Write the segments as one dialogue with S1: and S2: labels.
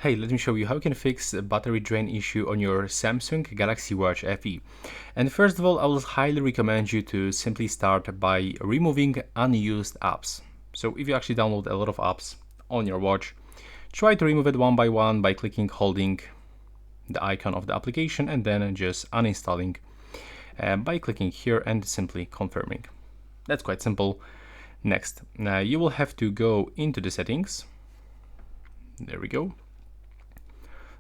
S1: Hey, let me show you how you can fix a battery drain issue on your Samsung Galaxy Watch FE. And first of all, I will highly recommend you to simply start by removing unused apps. So if you actually download a lot of apps on your watch, try to remove it one by one by holding the icon of the application and then just uninstalling by clicking here and simply confirming. That's quite simple. Next, now you will have to go into the settings. There we go.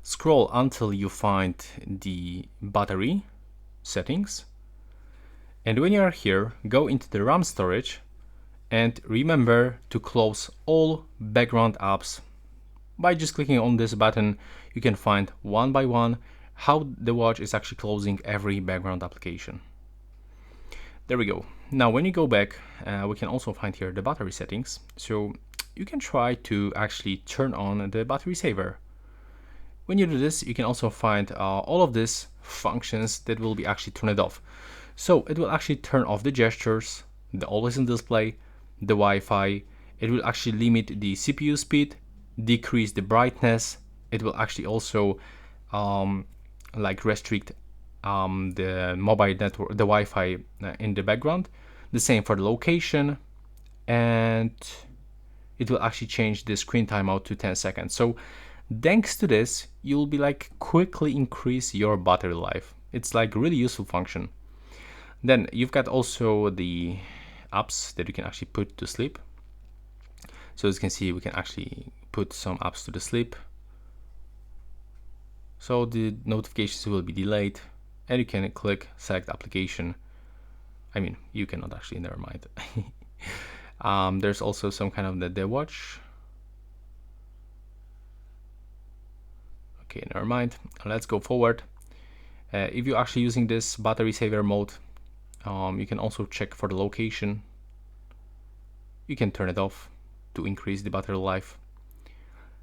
S1: Scroll until you find the battery settings. And when you are here, go into the RAM storage and remember to close all background apps. By just clicking on this button, you can find one by one how the watch is actually closing every background application. There we go. Now when you go back, we can also find here the battery settings. So you can try to actually turn on the battery saver. When you do this, you can also find all of these functions that will be actually turned off. So it will actually turn off the gestures, the always on display, the Wi-Fi. It will actually limit the CPU speed, decrease the brightness. It will actually also restrict the mobile network, the Wi-Fi in the background. The same for the location, and it will actually change the screen timeout to 10 seconds. So thanks to this, you'll be quickly increase your battery life. It's really useful function. Then you've got also the apps that you can actually put to sleep. So as you can see, we can actually put some apps to the sleep. So the notifications will be delayed and you can click select application. I mean, you cannot actually, never mind. There's also some kind of the watch. Okay, never mind. Let's go forward. If you're actually using this battery saver mode, you can also check for the location. You can turn it off to increase the battery life.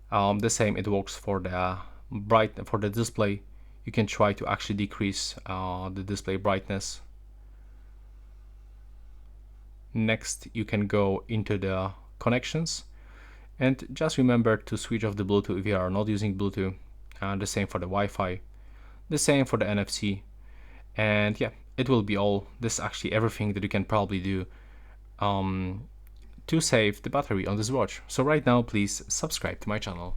S1: The same, it works for the display. You can try to actually decrease the display brightness. Next, you can go into the connections and just remember to switch off the Bluetooth if you are not using Bluetooth. The same for the Wi-Fi, the same for the NFC, and yeah, it will be all. This is actually everything that you can probably do to save the battery on this watch. So right now, please subscribe to my channel.